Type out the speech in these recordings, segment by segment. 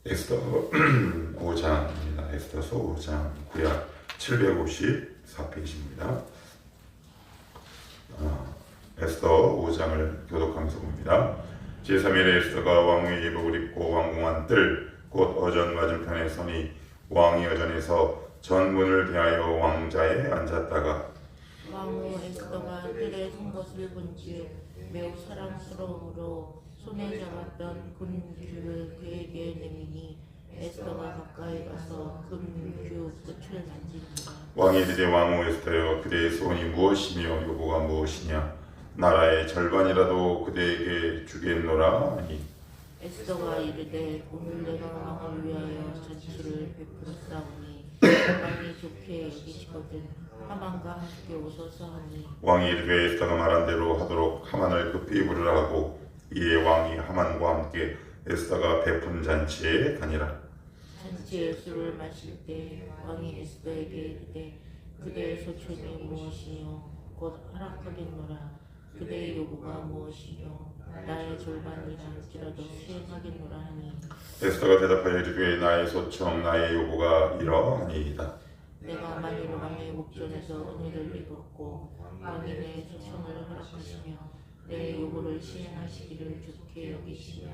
에스더 5장입니다. 에스더서 5장 구약 754페이지입니다. 에스더 5장을 교독하면서 봅니다. 제3일에 에스더가 왕의 예복을 입고 왕궁안 뜰 곧 어전 맞은편에 서니 왕이 어전에서 전문을 대하여 왕자에 앉았다가 왕후 에스더가 뜰에 선 것을 본즉 매우 사랑스러움으로 손에 잡았던 금규를 그에게 내미니 에스더가 가까이 가서 금규 끝을 만지니라. 왕이 이르되 왕후 에스더여 그대의 소원이 무엇이며 요구가 무엇이냐 나라의 절반이라도 그대에게 주겠노라 하니 에스더가 이르되 오늘 내가 왕을 위하여 잔치를 베풀었사오니 왕이 좋게 여기시거든 하만과 함께 오소서 하니 왕이 이르되 에스더가 말한 대로 하도록 하만을 급히 부르라 하고 이에 왕이 하만과 함께 에스더가 베푼 잔치에 가니라. 잔치에 술을 마실 때 왕이 에스더에게 이르되 그대의 소촌이 무엇이요 곧 허락하겠노라. 그대의 요구가 무엇이요 나의 졸반이라 할지라도 수행하겠노라 하니 에스더가 대답하여 이르되 나의 소청 나의 요구가 이러하니이다. 내가 만일 왕의 목전에서 은혜를 입었고 왕이 내 소청을 허락하시며 내 요구를 시행하시기를 좋게 여기시며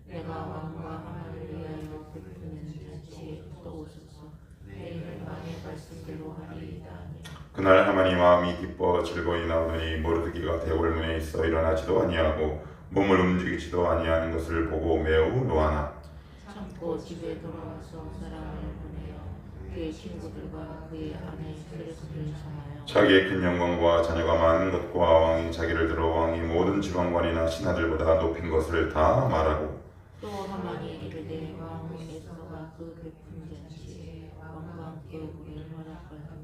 내가 왕과 하만을 위하여 베푸는 잔치에 떠오소서 내 왕의 말씀대로 하리이다 하니 그날 하만이 마음이 기뻐 즐거이 나오더니 모르드기가 대궐문에 있어 일어나지도 아니하고 몸을 움직이지도 아니하는 것을 보고 매우 노하나 참고 집에 돌아와서 사람을 보내어 그의 친구들과 그의 아내 세레스를 sam하여 자기의 큰 영광과 자녀가 많은 것과 왕이 자기를 들어 왕이 모든 지방관이나 신하들보다 높인 것을 다 말하고 또 하만이 이르되 왕 에스더가 그 베푼 잔치에 왕과 함께 우리를 허락할 자는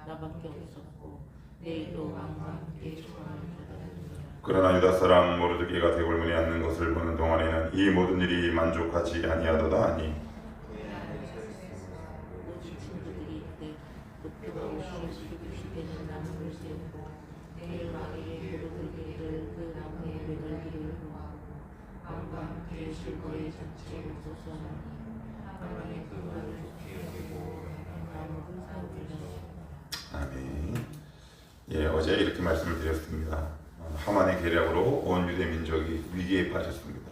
나밖에 없었고 내일도 왕과 함께 소원을 받았느니라. 그러나 유다 사람 모르드기가 대궐문에 앉는 것을 보는 동안에는 이 모든 일이 만족하지 아니하도다 하니 모든 친구들이 이르되 높이가 오시되는 나무를 세우고 내일 왕에게 모르드기를 그 나무에 매달기를 하고 왕과 함께 즐거이 잔치에 오소서 하니 하나님의 그날을 좋게 여기고 나무를 세우리라. 아멘. 예, 어제 이렇게 말씀을 드렸습니다. 하만의 계략으로 온 유대 민족이 위기에 빠졌습니다.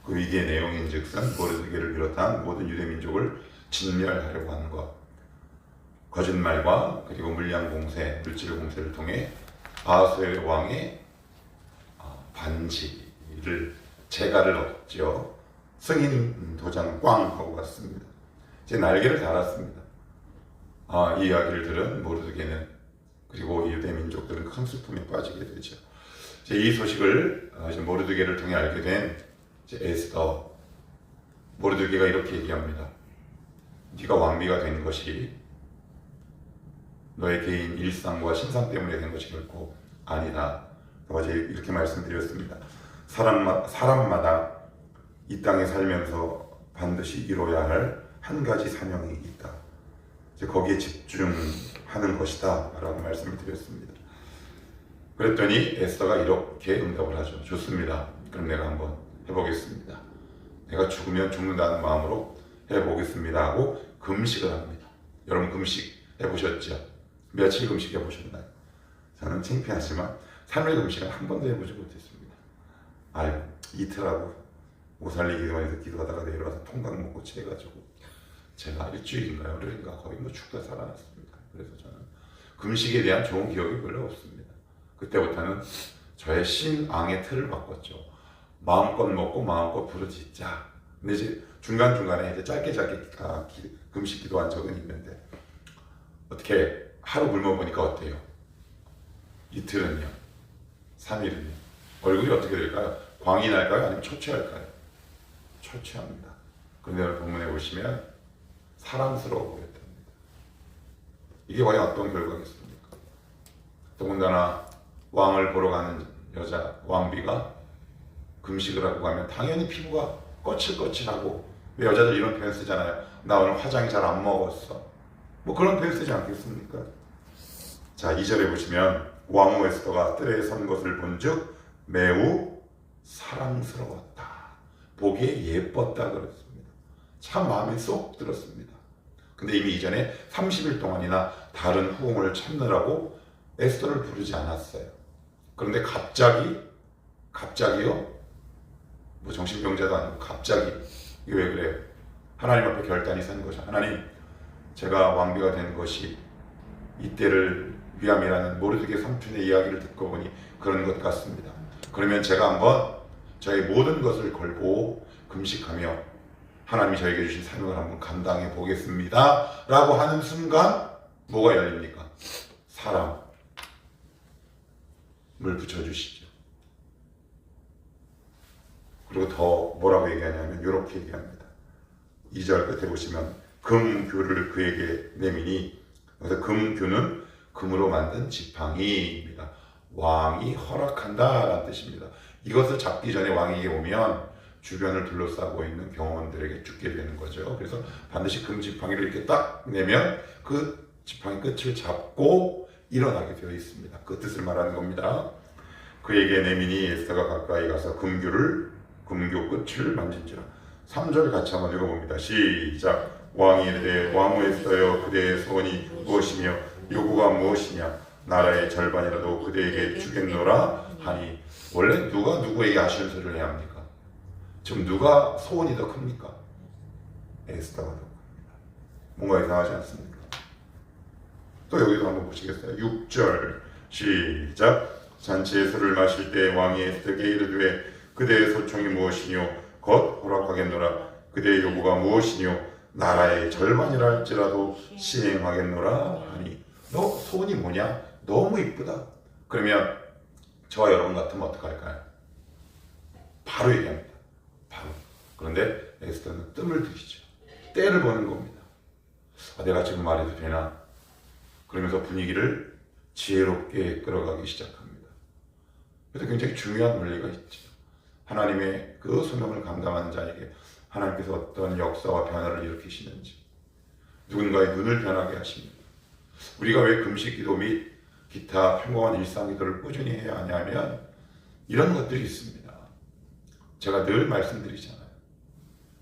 그 위기의 내용인즉슨 모르드기를 비롯한 모든 유대 민족을 진멸하려고 하는 것, 거짓말과 그리고 물량 공세, 물질 공세를 통해 아하스의 왕의 반지를 재갈을 얻죠. 승인 도장 꽝 하고 갔습니다. 제 날개를 달았습니다. 이 이야기를 들은 모르드게는 그리고 유대 민족들은 큰 슬픔에 빠지게 되죠. 이 소식을 모르드게를 통해 알게 된 에스더, 모르드게가 이렇게 얘기합니다. 네가 왕비가 된 것이 너의 개인 일상과 신상 때문에 된 것이 결코 아니다. 어제 이렇게 말씀드렸습니다. 사람마다 이 땅에 살면서 반드시 이뤄야 할 한 가지 사명이 있다. 거기에 집중하는 것이다 라고 말씀을 드렸습니다. 그랬더니 에스더가 이렇게 응답을 하죠. 좋습니다. 그럼 내가 한번 해보겠습니다. 내가 죽으면 죽는다는 마음으로 해보겠습니다 하고 금식을 합니다. 여러분 금식 해보셨죠? 며칠 금식 해보셨나요? 저는 창피하지만 3일 금식은 한 번도 해보지 못했습니다. 이틀하고 못 살리기 위해서 기도하다가 내려와서 통닭 먹고 취해가지고 제가 일주일인가요? 그러니까 거의 죽다 살아났습니다. 그래서 저는 금식에 대한 좋은 기억이 별로 없습니다. 그때부터는 저의 신앙의 틀을 바꿨죠. 마음껏 먹고 마음껏 부르짖자. 근데 이제 중간중간에 이제 짧게 금식 기도한 적은 있는데 어떻게 하루 굶어 보니까 어때요? 이틀은요? 3일은요? 얼굴이 어떻게 될까요? 광이 날까요? 아니면 초췌할까요? 초췌합니다. 그런데 오늘 본문에 보시면 사랑스러워 보였답니다. 이게 과연 어떤 결과겠습니까? 더군다나 왕을 보러 가는 여자 왕비가 금식을 하고 가면 당연히 피부가 거칠거칠하고 왜 여자들 이런 표현 쓰잖아요. 나 오늘 화장이 잘 안 먹었어. 뭐 그런 표현 쓰지 않겠습니까? 자 2절에 보시면 왕후 에스더가 뜰에 선 것을 본즉 매우 사랑스러웠다. 보기에 예뻤다 그랬습니다. 참 마음에 쏙 들었습니다. 근데 이미 이전에 30일 동안이나 다른 후궁을 찾느라고 에스더를 부르지 않았어요. 그런데 갑자기요? 뭐 정신병자도 아니고 갑자기 이게 왜 그래요? 하나님 앞에 결단이 선 거죠. 하나님, 제가 왕비가 된 것이 이때를 위함이라는 모르드게 삼촌의 이야기를 듣고 보니 그런 것 같습니다. 그러면 제가 한번 저의 모든 것을 걸고 금식하며 하나님이 저에게 주신 사명을 한번 감당해 보겠습니다 라고 하는 순간 뭐가 열립니까? 사람을 붙여주시죠. 그리고 더 뭐라고 얘기하냐면 이렇게 얘기합니다. 2절 끝에 보시면 금규를 그에게 내미니, 그래서 금규는 금으로 만든 지팡이입니다. 왕이 허락한다 라는 뜻입니다. 이것을 잡기 전에 왕에게 오면 주변을 둘러싸고 있는 경호원들에게 죽게 되는 거죠. 그래서 반드시 금 지팡이를 이렇게 딱 내면 그 지팡이 끝을 잡고 일어나게 되어 있습니다. 그 뜻을 말하는 겁니다. 그에게 내미니 에스더가 가까이 가서 금규 끝을 만진지라. 3절 같이 한번 읽어봅니다. 시작. 왕이 이르되 왕후 에스더여, 그대의 소원이 무엇이며 요구가 무엇이냐? 나라의 절반이라도 그대에게 주겠노라 하니. 원래 누가 누구에게 아쉬운 소리를 해야 합니까? 지금 누가 소원이 더 큽니까? 에스더가 더 큽니다. 뭔가 이상하지 않습니까? 또 여기도 한번 보시겠어요? 6절 시작. 잔치에 술을 마실 때 왕이 에스더에게 이르되 그대의 소총이 무엇이뇨? 곧 허락하겠노라. 그대의 요구가 무엇이뇨? 나라의 절반이라 할지라도 시행하겠노라 하니. 너 소원이 뭐냐? 너무 이쁘다. 그러면 저와 여러분 같으면 어떡할까요? 바로 얘기합니다. 바로. 그런데 에스더는 뜸을 들이죠. 때를 보는 겁니다. 내가 지금 말해도 되나? 그러면서 분위기를 지혜롭게 끌어가기 시작합니다. 그래서 굉장히 중요한 원리가 있죠. 하나님의 그 소명을 감당하는 자에게 하나님께서 어떤 역사와 변화를 일으키시는지, 누군가의 눈을 변하게 하십니다. 우리가 왜 금식 기도 및 기타 평범한 일상 기도를 꾸준히 해야 하냐면 이런 것들이 있습니다. 제가 늘 말씀드리잖아요.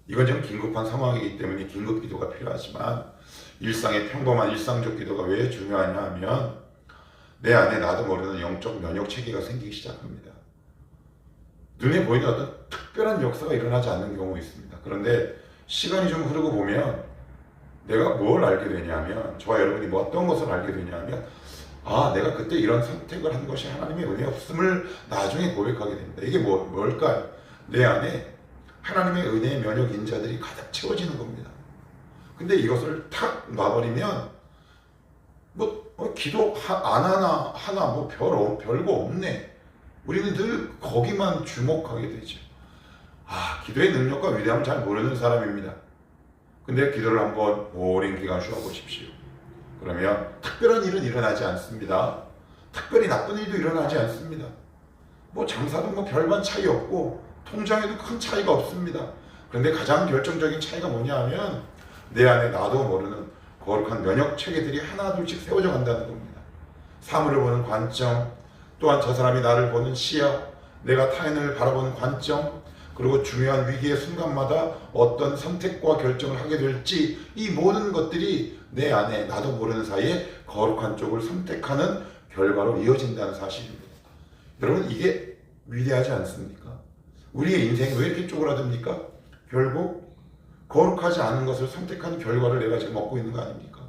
이건 좀 긴급한 상황이기 때문에 긴급 기도가 필요하지만 일상의 평범한 일상적 기도가 왜 중요하냐 하면 내 안에 나도 모르는 영적 면역 체계가 생기기 시작합니다. 눈에 보이는 어떤 특별한 역사가 일어나지 않는 경우가 있습니다. 그런데 시간이 좀 흐르고 보면 내가 뭘 알게 되냐면, 저와 여러분이 뭐 어떤 것을 알게 되냐면, 내가 그때 이런 선택을 한 것이 하나님의 은혜였음을 나중에 고백하게 됩니다. 이게 뭘까요? 내 안에 하나님의 은혜의 면역 인자들이 가득 채워지는 겁니다. 근데 이것을 탁 놔버리면 기도 안 하나 뭐 별거 없네. 우리는 늘 거기만 주목하게 되죠. 기도의 능력과 위대함을 잘 모르는 사람입니다. 근데 기도를 한번 오랜 기간 쉬어보십시오. 그러면 특별한 일은 일어나지 않습니다. 특별히 나쁜 일도 일어나지 않습니다. 장사도 별반 차이 없고 통장에도 큰 차이가 없습니다. 그런데 가장 결정적인 차이가 뭐냐 하면 내 안에 나도 모르는 거룩한 면역 체계들이 하나둘씩 세워져 간다는 겁니다. 사물을 보는 관점, 또한 저 사람이 나를 보는 시야, 내가 타인을 바라보는 관점, 그리고 중요한 위기의 순간마다 어떤 선택과 결정을 하게 될지, 이 모든 것들이 내 안에 나도 모르는 사이에 거룩한 쪽을 선택하는 결과로 이어진다는 사실입니다. 여러분, 이게 위대하지 않습니까? 우리의 인생이 왜 이렇게 쪼그라듭니까? 결국 거룩하지 않은 것을 선택한 결과를 내가 지금 얻고 있는 거 아닙니까?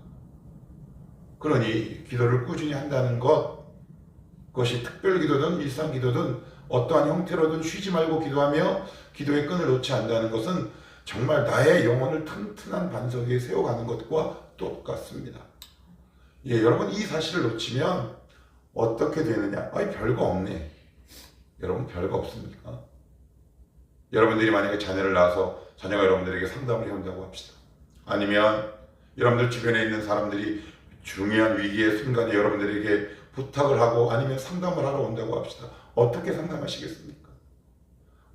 그러니 기도를 꾸준히 한다는 그것이 특별 기도든 일상 기도든 어떠한 형태로든 쉬지 말고 기도하며 기도의 끈을 놓지 않는다는 것은 정말 나의 영혼을 튼튼한 반석 위에 세워가는 것과 똑같습니다. 여러분, 이 사실을 놓치면 어떻게 되느냐? 별거 없네. 여러분, 별거 없습니까? 여러분들이 만약에 자녀를 낳아서 자녀가 여러분들에게 상담을 해온다고 합시다. 아니면 여러분들 주변에 있는 사람들이 중요한 위기의 순간에 여러분들에게 부탁을 하고 아니면 상담을 하러 온다고 합시다. 어떻게 상담하시겠습니까?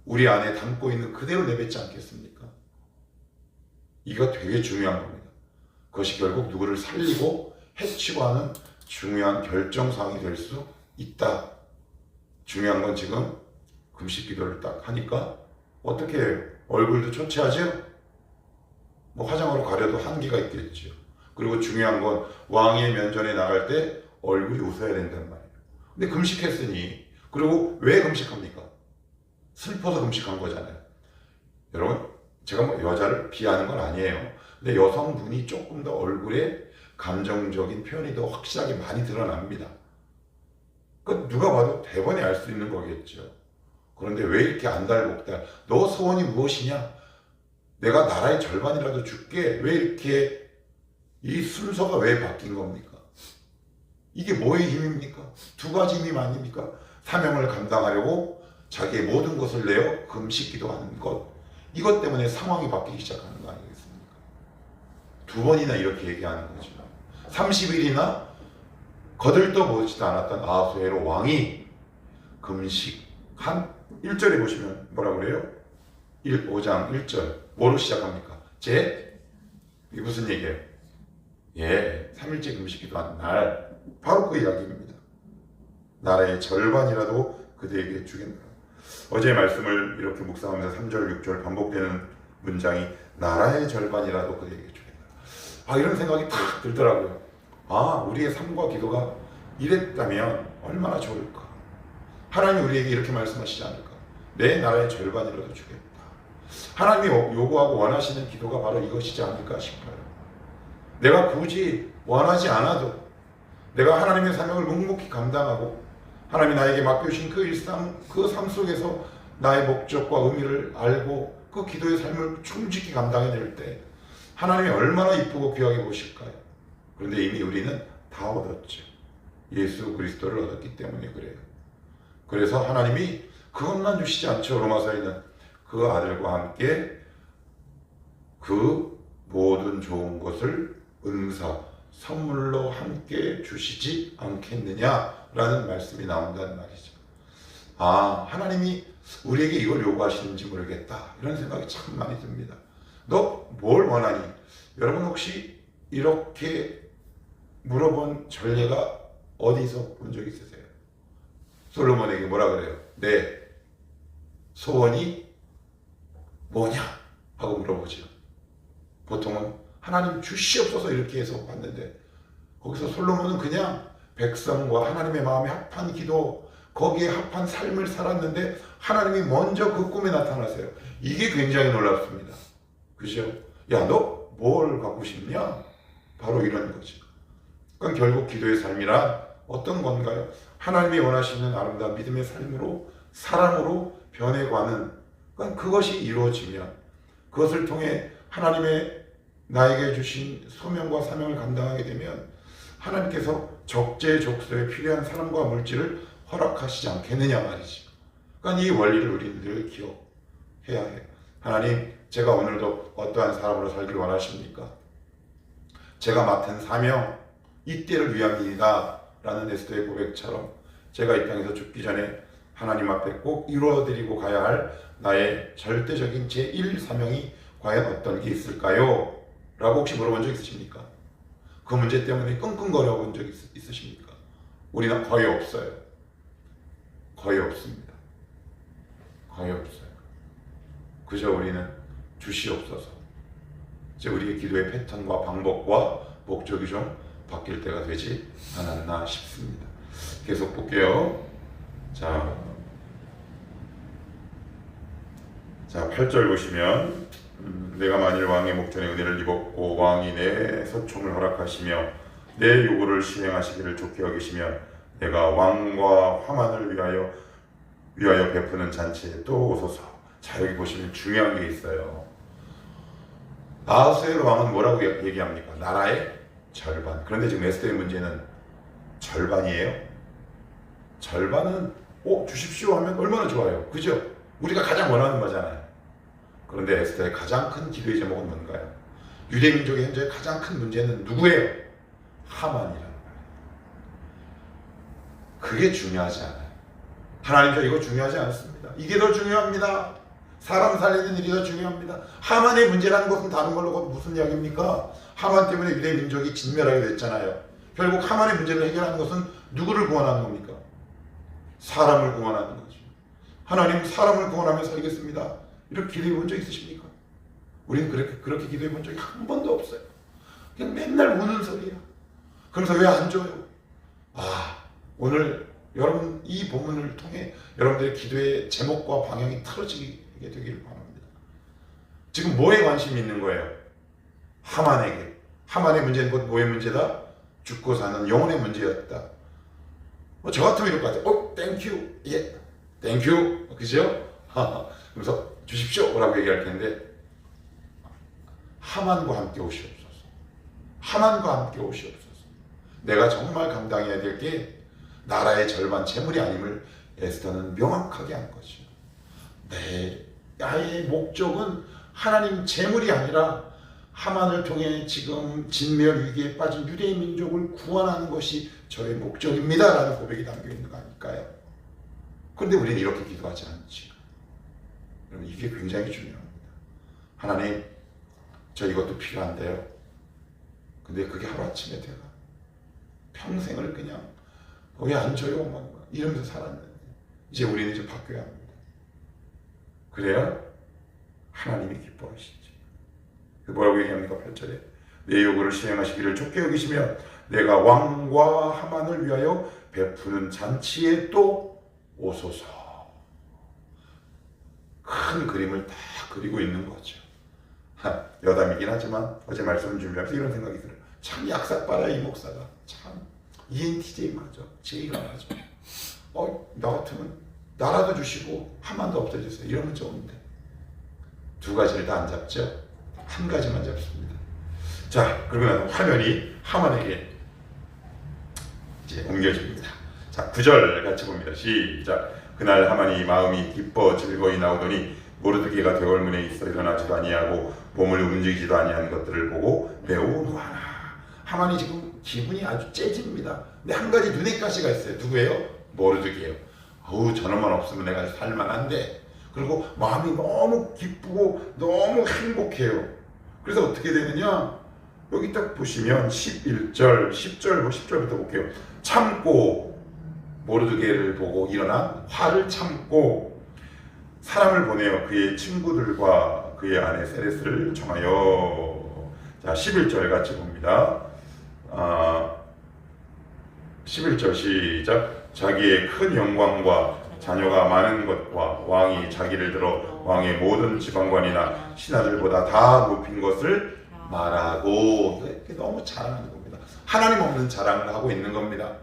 우리 안에 담고 있는 그대로 내뱉지 않겠습니까? 이거 되게 중요한 겁니다. 그것이 결국 누구를 살리고 해치고 하는 중요한 결정사항이 될 수 있다. 중요한 건 지금 금식 기도를 딱 하니까 어떻게 해요? 얼굴도 초췌하죠? 뭐 화장으로 가려도 한계가 있겠죠. 그리고 중요한 건 왕의 면전에 나갈 때 얼굴이 웃어야 된단 말이에요. 근데 금식했으니, 그리고 왜 금식합니까? 슬퍼서 금식한 거잖아요. 여러분, 제가 뭐 여자를 비하는 건 아니에요. 근데 여성분이 조금 더 얼굴에 감정적인 표현이 더 확실하게 많이 드러납니다. 그 누가 봐도 대번에 알 수 있는 거겠죠. 그런데 왜 이렇게 안달복달, 너 소원이 무엇이냐? 내가 나라의 절반이라도 줄게. 왜 이렇게, 이 순서가 왜 바뀐 겁니까? 이게 뭐의 힘입니까? 두 가지 힘이 아닙니까? 사명을 감당하려고 자기의 모든 것을 내어 금식 기도하는 것, 이것 때문에 상황이 바뀌기 시작하는 거 아니겠습니까? 두 번이나 이렇게 얘기하는 거죠. 30일이나 거들떠보지도 않았던 아하수에로 왕이 금식한 1절에 보시면 뭐라고 그래요? 5장 1절 뭐로 시작합니까? 이게 무슨 얘기예요? 3일째 금식 기도한 날, 바로 그 이야기입니다. 나라의 절반이라도 그대에게 주겠노라. 어제 말씀을 이렇게 묵상하면서 3절 6절 반복되는 문장이 나라의 절반이라도 그대에게 주겠노라. 이런 생각이 딱 들더라고요. 우리의 삶과 기도가 이랬다면 얼마나 좋을까. 하나님이 우리에게 이렇게 말씀하시지 않을까. 내 나라의 절반이라도 주겠다. 하나님이 요구하고 원하시는 기도가 바로 이것이지 않을까 싶어요. 내가 굳이 원하지 않아도 내가 하나님의 사명을 묵묵히 감당하고 하나님이 나에게 맡겨주신 그 일상, 그 삶 속에서 나의 목적과 의미를 알고 그 기도의 삶을 충직히 감당해낼 때 하나님이 얼마나 이쁘고 귀하게 보실까요? 그런데 이미 우리는 다 얻었죠. 예수 그리스도를 얻었기 때문에 그래요. 그래서 하나님이 그것만 주시지 않죠. 로마서에는 그 아들과 함께 그 모든 좋은 것을 은사, 선물로 함께 주시지 않겠느냐라는 말씀이 나온다는 말이죠. 하나님이 우리에게 이걸 요구하시는지 모르겠다, 이런 생각이 참 많이 듭니다. 너 뭘 원하니? 여러분 혹시 이렇게 물어본 전례가 어디서 본 적 있으세요? 솔로몬에게 뭐라 그래요? 내 소원이 뭐냐? 하고 물어보죠. 보통은 하나님 주시옵소서 이렇게 해서 봤는데, 거기서 솔로몬은 그냥 백성과 하나님의 마음에 합한 기도, 거기에 합한 삶을 살았는데 하나님이 먼저 그 꿈에 나타나세요. 이게 굉장히 놀랍습니다. 그죠? 야, 너 뭘 갖고 싶냐? 바로 이런 거죠. 그러니까 결국 기도의 삶이란 어떤 건가요? 하나님이 원하시는 아름다운 믿음의 삶으로, 사랑으로 변해가는, 그러니까 그것이 이루어지면 그것을 통해 하나님의 나에게 주신 소명과 사명을 감당하게 되면 하나님께서 적재적소에 필요한 사람과 물질을 허락하시지 않겠느냐 말이죠. 그러니까 이 원리를 우리는 늘 기억해야 해요. 하나님, 제가 오늘도 어떠한 사람으로 살기를 원하십니까? 제가 맡은 사명, 이때를 위한 일이다 라는 에스더의 고백처럼 제가 이 땅에서 죽기 전에 하나님 앞에 꼭 이루어드리고 가야 할 나의 절대적인 제1 사명이 과연 어떤 게 있을까요? 라고 혹시 물어본 적 있으십니까? 그 문제 때문에 끙끙거려 본 적 있으십니까? 우리는 거의 없어요. 거의 없습니다. 거의 없어요. 그저 우리는 주시옵소서. 이제 우리의 기도의 패턴과 방법과 목적이 좀 바뀔 때가 되지 않았나 싶습니다. 계속 볼게요. 자 8절 보시면 내가 만일 왕의 목전에 은혜를 입었고 왕이 내 서총을 허락하시며 내 요구를 시행하시기를 좋게 여기시면 내가 왕과 하만을 위하여 베푸는 잔치에 또 오소서. 자, 여기 보시면 중요한 게 있어요. 아하수에로 왕은 뭐라고 얘기합니까? 나라의 절반. 그런데 지금 에스더의 문제는 절반이에요. 절반은 주십시오 하면 얼마나 좋아요. 그죠? 우리가 가장 원하는 거잖아요. 그런데 에스더의 가장 큰 기도의 제목은 뭔가요? 유대 민족의 현재 가장 큰 문제는 누구예요? 하만이라는 거예요. 그게 중요하지 않아요. 하나님, 저 이거 중요하지 않습니다. 이게 더 중요합니다. 사람 살리는 일이 더 중요합니다. 하만의 문제라는 것은 다른 걸로 무슨 이야기입니까? 하만 때문에 유대 민족이 진멸하게 됐잖아요. 결국 하만의 문제를 해결하는 것은 누구를 구원하는 겁니까? 사람을 구원하는 거죠. 하나님, 사람을 구원하며 살겠습니다, 이렇게 기도해 본 적 있으십니까? 우리는 그렇게 기도해 본 적이 한 번도 없어요. 그냥 맨날 우는 소리야. 그래서 왜 안 줘요? 오늘 여러분 이 본문을 통해 여러분들의 기도의 제목과 방향이 틀어지게 되기를 바랍니다. 지금 뭐에 관심이 있는 거예요? 하만에게. 하만의 문제는 뭐의 문제다? 죽고 사는 영혼의 문제였다. 저 같으면 이럴 것 같아요. 땡큐. 예, 땡큐. 그죠? 그래서 주십시오 라고 얘기할 텐데, 하만과 함께 오시옵소서. 하만과 함께 오시옵소서. 내가 정말 감당해야 될 게 나라의 절반 재물이 아님을 에스더는 명확하게 한 거죠. 나의 목적은 하나님 재물이 아니라 하만을 통해 지금 진멸 위기에 빠진 유대의 민족을 구원하는 것이 저의 목적입니다 라는 고백이 담겨있는 거 아닐까요? 그런데 우리는 이렇게 기도하지 않지요. 여러분, 이게 굉장히 중요합니다. 하나님, 저 이것도 필요한데요. 근데 그게 하루아침에 돼가 평생을 그냥 왜 안 줘요? 이러면서 살았는데 이제 우리는 이제 바뀌어야 합니다. 그래야 하나님이 기뻐하시지. 뭐라고 얘기합니까? 8절에 내 요구를 시행하시기를 좋게 여기시며 내가 왕과 하만을 위하여 베푸는 잔치에 또 오소서. 큰 그림을 다 그리고 있는 거죠. 여담이긴 하지만 어제 말씀 준비하면서 이런 생각이 들어요. 참 약삭빠라 이 목사가 참 ENTJ 맞아. 제의가 맞아. 나 같으면 나라도 주시고 하만도 없애주세요. 이러면 좋은데 두 가지를 다 안 잡죠. 한 가지만 잡습니다. 자, 그러면 화면이 하만에게 이제 옮겨집니다. 자, 9절 같이 봅니다. 시작. 그날 하만이 마음이 기뻐 즐거이 나오더니 모르드게가 대궐문에 있어 일어나지도 아니하고 몸을 움직이지도 아니하는 것들을 보고 매우 노하나. 하만이 지금 기분이 아주 째집니다. 근데 한 가지 눈에 가시가 있어요. 누구예요? 모르드게요. 저놈만 없으면 내가 살만한데. 그리고 마음이 너무 기쁘고 너무 행복해요. 그래서 어떻게 되느냐? 여기 딱 보시면 11절, 10절부터 볼게요. 참고, 모르드게를 보고 일어나 화를 참고 사람을 보내어 그의 친구들과 그의 아내 세레스를 청하여. 자, 11절 같이 봅니다. 11절 시작. 자기의 큰 영광과 자녀가 많은 것과 왕이 자기를 들어 왕의 모든 지방관이나 신하들보다 다 높인 것을 말하고. 이렇게 너무 자랑하는 겁니다. 하나님 없는 자랑을 하고 있는 겁니다.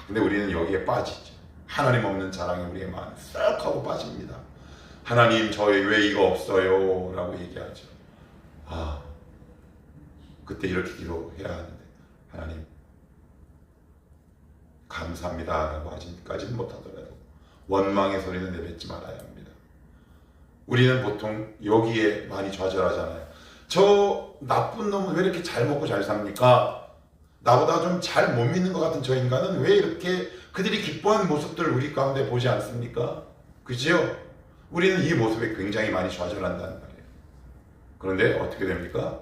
근데 우리는 여기에 빠지죠. 하나님 없는 자랑이 우리의 마음에 쏙 하고 빠집니다. 하나님, 저희 왜 이거 없어요? 라고 얘기하죠. 그때 이렇게 기도해야 하는데, 하나님 감사합니다 라고 하지까지는 못하더라도 원망의 소리는 내뱉지 말아야 합니다. 우리는 보통 여기에 많이 좌절하잖아요. 저 나쁜 놈은 왜 이렇게 잘 먹고 잘 삽니까? 나보다 좀 잘 못 믿는 것 같은 저 인간은 왜 이렇게 그들이 기뻐하는 모습들을 우리 가운데 보지 않습니까? 그죠? 우리는 이 모습에 굉장히 많이 좌절한다는 말이에요. 그런데 어떻게 됩니까?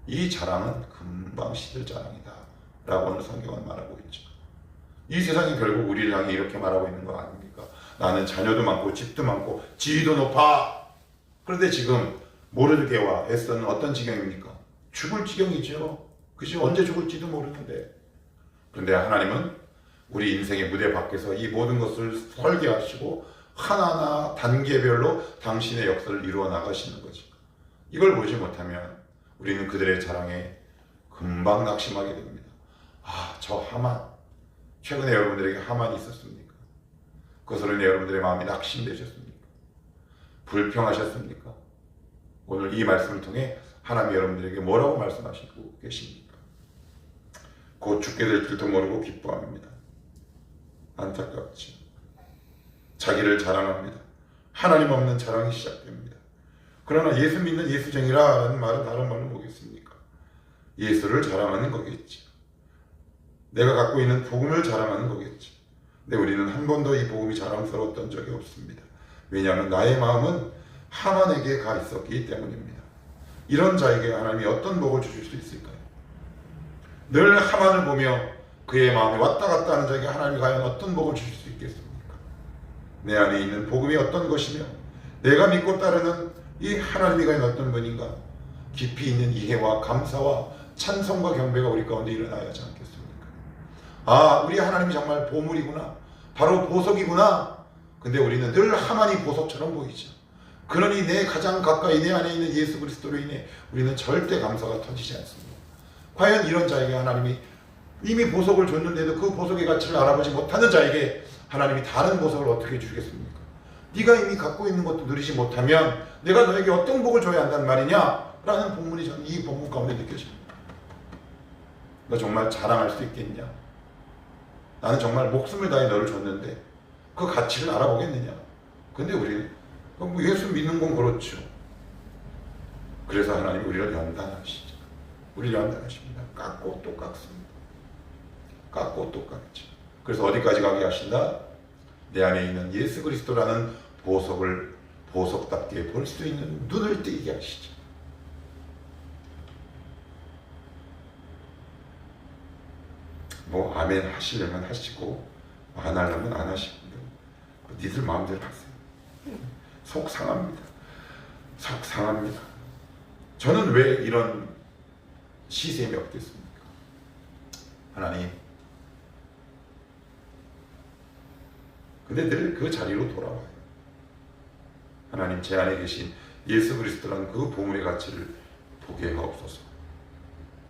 이 자랑은 금방 시들 자랑이다 라고 오늘 성경은 말하고 있죠. 이 세상이 결국 우리를 향해 이렇게 말하고 있는 거 아닙니까? 나는 자녀도 많고 집도 많고 지위도 높아. 그런데 지금 모르드게와 에스더는 어떤 지경입니까? 죽을 지경이죠. 그죠? 언제 죽을지도 모르는데. 그런데 하나님은 우리 인생의 무대 밖에서 이 모든 것을 설계하시고 하나하나 단계별로 당신의 역사를 이루어 나가시는 거죠. 이걸 보지 못하면 우리는 그들의 자랑에 금방 낙심하게 됩니다. 저 하만. 최근에 여러분들에게 하만이 있었습니까? 그것으로 인해 여러분들의 마음이 낙심되셨습니까? 불평하셨습니까? 오늘 이 말씀을 통해 하나님이 여러분들에게 뭐라고 말씀하시고 계십니까? 곧 죽게 될 줄도 모르고 기뻐합니다. 안타깝죠. 자기를 자랑합니다. 하나님 없는 자랑이 시작됩니다. 그러나 예수 믿는 예수쟁이라는 말은 다른 말로 뭐겠습니까? 예수를 자랑하는 거겠지. 내가 갖고 있는 복음을 자랑하는 거겠지. 근데 우리는 한 번도 이 복음이 자랑스러웠던 적이 없습니다. 왜냐하면 나의 마음은 하만에게 가 있었기 때문입니다. 이런 자에게 하나님이 어떤 복을 주실 수 있을까요? 늘 하만을 보며 그의 마음이 왔다 갔다 하는 자에게 하나님이 과연 어떤 복을 주실 수 있겠습니까? 내 안에 있는 복음이 어떤 것이며 내가 믿고 따르는 이 하나님이 과연 어떤 분인가? 깊이 있는 이해와 감사와 찬송과 경배가 우리 가운데 일어나야 하지 않겠습니까? 아, 우리 하나님이 정말 보물이구나, 바로 보석이구나. 근데 우리는 늘 하만이 보석처럼 보이죠. 그러니 내 가장 가까이 내 안에 있는 예수 그리스도로 인해 우리는 절대 감사가 터지지 않습니다. 과연 이런 자에게 하나님이 이미 보석을 줬는데도 그 보석의 가치를 알아보지 못하는 자에게 하나님이 다른 보석을 어떻게 주겠습니까? 네가 이미 갖고 있는 것도 누리지 못하면 내가 너에게 어떤 복을 줘야 한다는 말이냐? 라는 본문이 저는 이 본문 가운데 느껴집니다. 너 정말 자랑할 수 있겠냐? 나는 정말 목숨을 다해 너를 줬는데 그 가치를 알아보겠느냐? 근데 우리는 예수 믿는 건 그렇죠. 그래서 하나님 우리를 연단하시죠. 우리를 연단하십니다. 깎고 또 깎습니다. 깎고 또 깎죠. 그래서 어디까지 가게 하신다? 내 안에 있는 예수 그리스도라는 보석을 보석답게 볼 수 있는 눈을 뜨게 하시죠. 뭐 아멘 하시려면 하시고 안 하려면 안 하시고 니들 마음대로 하세요. 속상합니다. 속상합니다. 저는 왜 이런 시샘이 없겠습니까? 하나님, 근데 늘 그 자리로 돌아와요. 하나님, 제 안에 계신 예수 그리스도라는 그 보물의 가치를 보게 하옵소서.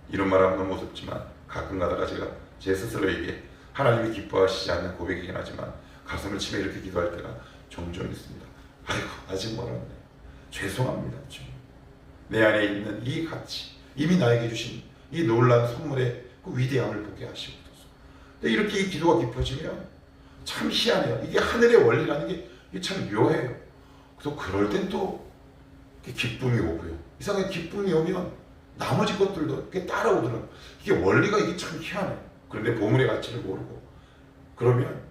이런 말하면 너무 무섭지만 가끔 가다가 제가 제 스스로에게 하나님이 기뻐하시지 않는 고백이긴 하지만 가슴을 치며 이렇게 기도할 때가 종종 있습니다. 아이고, 아직 멀었네. 죄송합니다. 내 안에 있는 이 가치, 이미 나에게 주신 이 놀라운 선물의 그 위대함을 보게 하시옵소서. 근데 이렇게 이 기도가 깊어지면 참 희한해요. 이게 하늘의 원리라는 게 참 묘해요. 그래서 그럴 땐 또 기쁨이 오고요. 이상하게 기쁨이 오면 나머지 것들도 이렇게 따라오더라고요. 이게 원리가 이게 참 희한해요. 그런데 보물의 가치를 모르고 그러면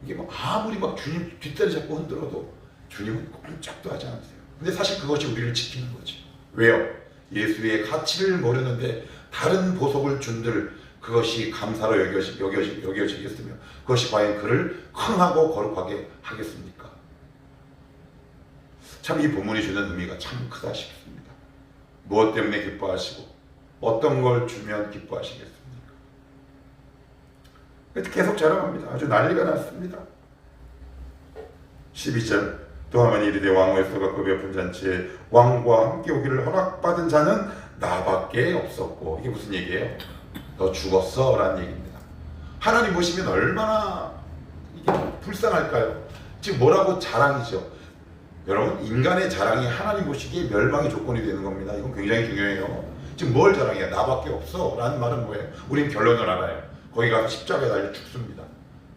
이게 막 아무리 막 주님 뒷다리 잡고 흔들어도 주님은 꼼짝도 하지 않으세요. 근데 사실 그것이 우리를 지키는 거지. 왜요? 예수의 가치를 모르는데 다른 보석을 준들 그것이 감사로 여겨지겠으며 그것이 과연 그를 흥하고 거룩하게 하겠습니까? 참 이 본문이 주는 의미가 참 크다 싶습니다. 무엇 때문에 기뻐하시고 어떤 걸 주면 기뻐하시겠습니까? 계속 자랑합니다. 아주 난리가 났습니다. 12절 또 하면 이르되 왕후에서가 그 베푼 잔치에 왕과 함께 오기를 허락받은 자는 나밖에 없었고. 이게 무슨 얘기예요? 너 죽었어 라는 얘기입니다. 하나님 보시면 얼마나 이게 불쌍할까요? 지금 뭐라고 자랑이죠. 여러분, 인간의 자랑이 하나님 보시기에 멸망의 조건이 되는 겁니다. 이건 굉장히 중요해요. 지금 뭘 자랑해요? 나밖에 없어 라는 말은 뭐예요? 우린 결론을 알아요. 거기 가서 십자가에 달려 죽습니다.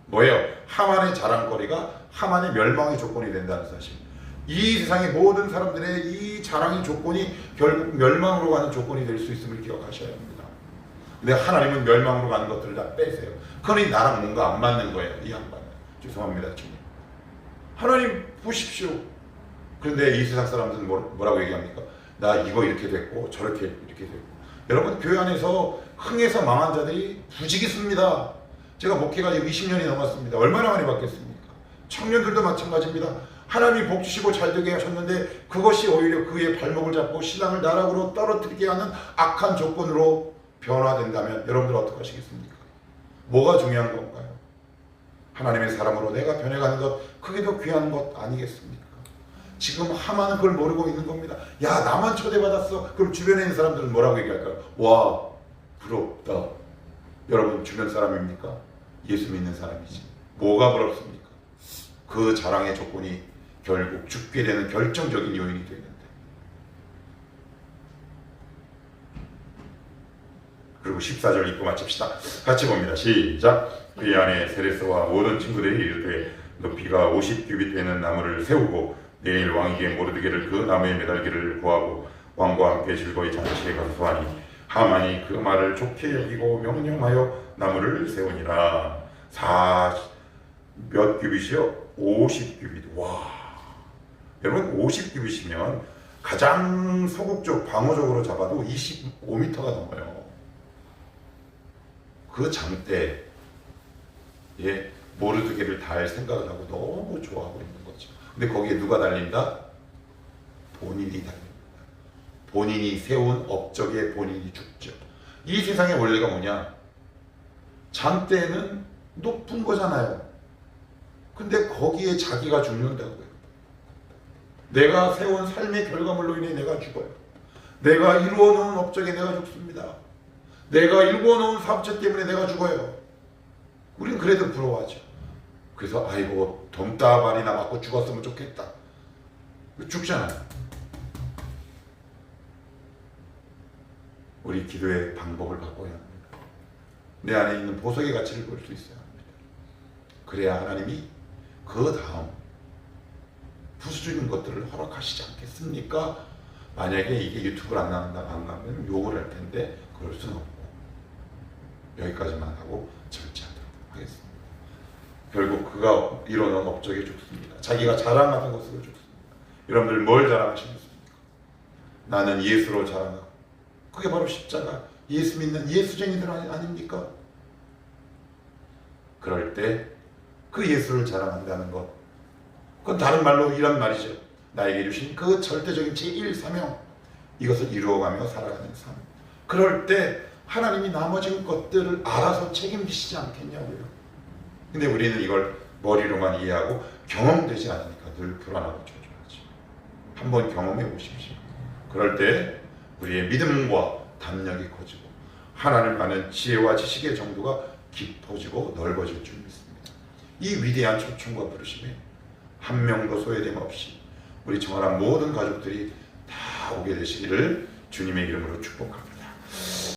뭐예요? 하만의 자랑거리가 하만의 멸망의 조건이 된다는 사실. 이 세상의 모든 사람들의 이 자랑의 조건이 결국 멸망으로 가는 조건이 될 수 있음을 기억하셔야 합니다. 근데 하나님은 멸망으로 가는 것들을 다 빼세요. 그러니 나랑 뭔가 안 맞는 거예요. 이 양반은. 죄송합니다, 주님. 하나님 보십시오. 그런데 이 세상 사람들은 뭐라고 얘기합니까? 나 이거 이렇게 됐고 저렇게 이렇게 됐고. 여러분, 교회 안에서 흥해서 망한 자들이 부지기수입니다. 제가 목회가 지금 20년이 넘었습니다. 얼마나 많이 받겠습니까? 청년들도 마찬가지입니다. 하나님이 복 주시고 잘 되게 하셨는데 그것이 오히려 그의 발목을 잡고 신앙을 나락으로 떨어뜨리게 하는 악한 조건으로 변화된다면 여러분들 어떻게 하시겠습니까? 뭐가 중요한 건가요? 하나님의 사람으로 내가 변해가는 것, 그게 더 귀한 것 아니겠습니까? 지금 하만은 그걸 모르고 있는 겁니다. 야, 나만 초대받았어. 그럼 주변에 있는 사람들은 뭐라고 얘기할까요? 와, 부럽다. 여러분, 주변 사람입니까? 예수 믿는 사람이지. 뭐가 부럽습니까? 그 자랑의 조건이 결국 죽게 되는 결정적인 요인이 되는데. 그리고 14절 읽고 마칩시다. 같이 봅니다. 시작. 그의 안에 세레스와 모든 친구들이 이르되 높이가 50규빗 되는 나무를 세우고 내일 왕에게 모르드게를 그 나무에 매달기를 구하고 왕과 함께 즐거이 잔치에 가서 소하니 하만이 그 말을 좋게 여기고 명령하여 나무를 세우니라. 몇 규빗이요? 50규빗. 와, 여러분, 50규빗이면 가장 소극적 방어적으로 잡아도 25m가 넘어요. 그 장대에 모르드게를 달 생각을 하고 너무 좋아하고 있는 거죠. 근데 거기에 누가 달린다? 본인이 다 본인이 세운 업적에 본인이 죽죠. 이 세상의 원리가 뭐냐? 잠때는 높은 거잖아요. 근데 거기에 자기가 죽는다고요. 내가 세운 삶의 결과물로 인해 내가 죽어요. 내가 이루어놓은 업적에 내가 죽습니다. 내가 이루어놓은 사업체 때문에 내가 죽어요. 우린 그래도 부러워하죠. 그래서 아이고 덤따발이나 맞고 죽었으면 좋겠다. 죽잖아요. 우리 기도의 방법을 바꿔야 합니다. 내 안에 있는 보석의 가치를 볼 수 있어야 합니다. 그래야 하나님이 그 다음 부수적인 것들을 허락하시지 않겠습니까? 만약에 이게 유튜브를 안 나가면 욕을 할 텐데 그럴 수는 없고 여기까지만 하고 절제하도록 하겠습니다. 결국 그가 이뤄놓은 업적에 죽습니다. 자기가 자랑하던 것으로 죽습니다. 여러분들 뭘 자랑하시겠습니까? 나는 예수로 자랑하고 그게 바로 십자가, 예수 믿는 예수쟁이들 아닙니까? 그럴 때 그 예수를 자랑한다는 것, 그건 다른 말로 이런 말이죠. 나에게 주신 그 절대적인 제1사명, 이것을 이루어가며 살아가는 삶. 그럴 때 하나님이 나머지 것들을 알아서 책임지시지 않겠냐고요. 근데 우리는 이걸 머리로만 이해하고 경험되지 않으니까 늘 불안하고 초조하죠. 한번 경험해 보십시오. 그럴 때 우리의 믿음과 담력이 커지고 하나님을 아는 지혜와 지식의 정도가 깊어지고 넓어질 줄 믿습니다. 이 위대한 초청과 부르심에 한 명도 소외됨 없이 우리 청하람 모든 가족들이 다 오게 되시기를 주님의 이름으로 축복합니다.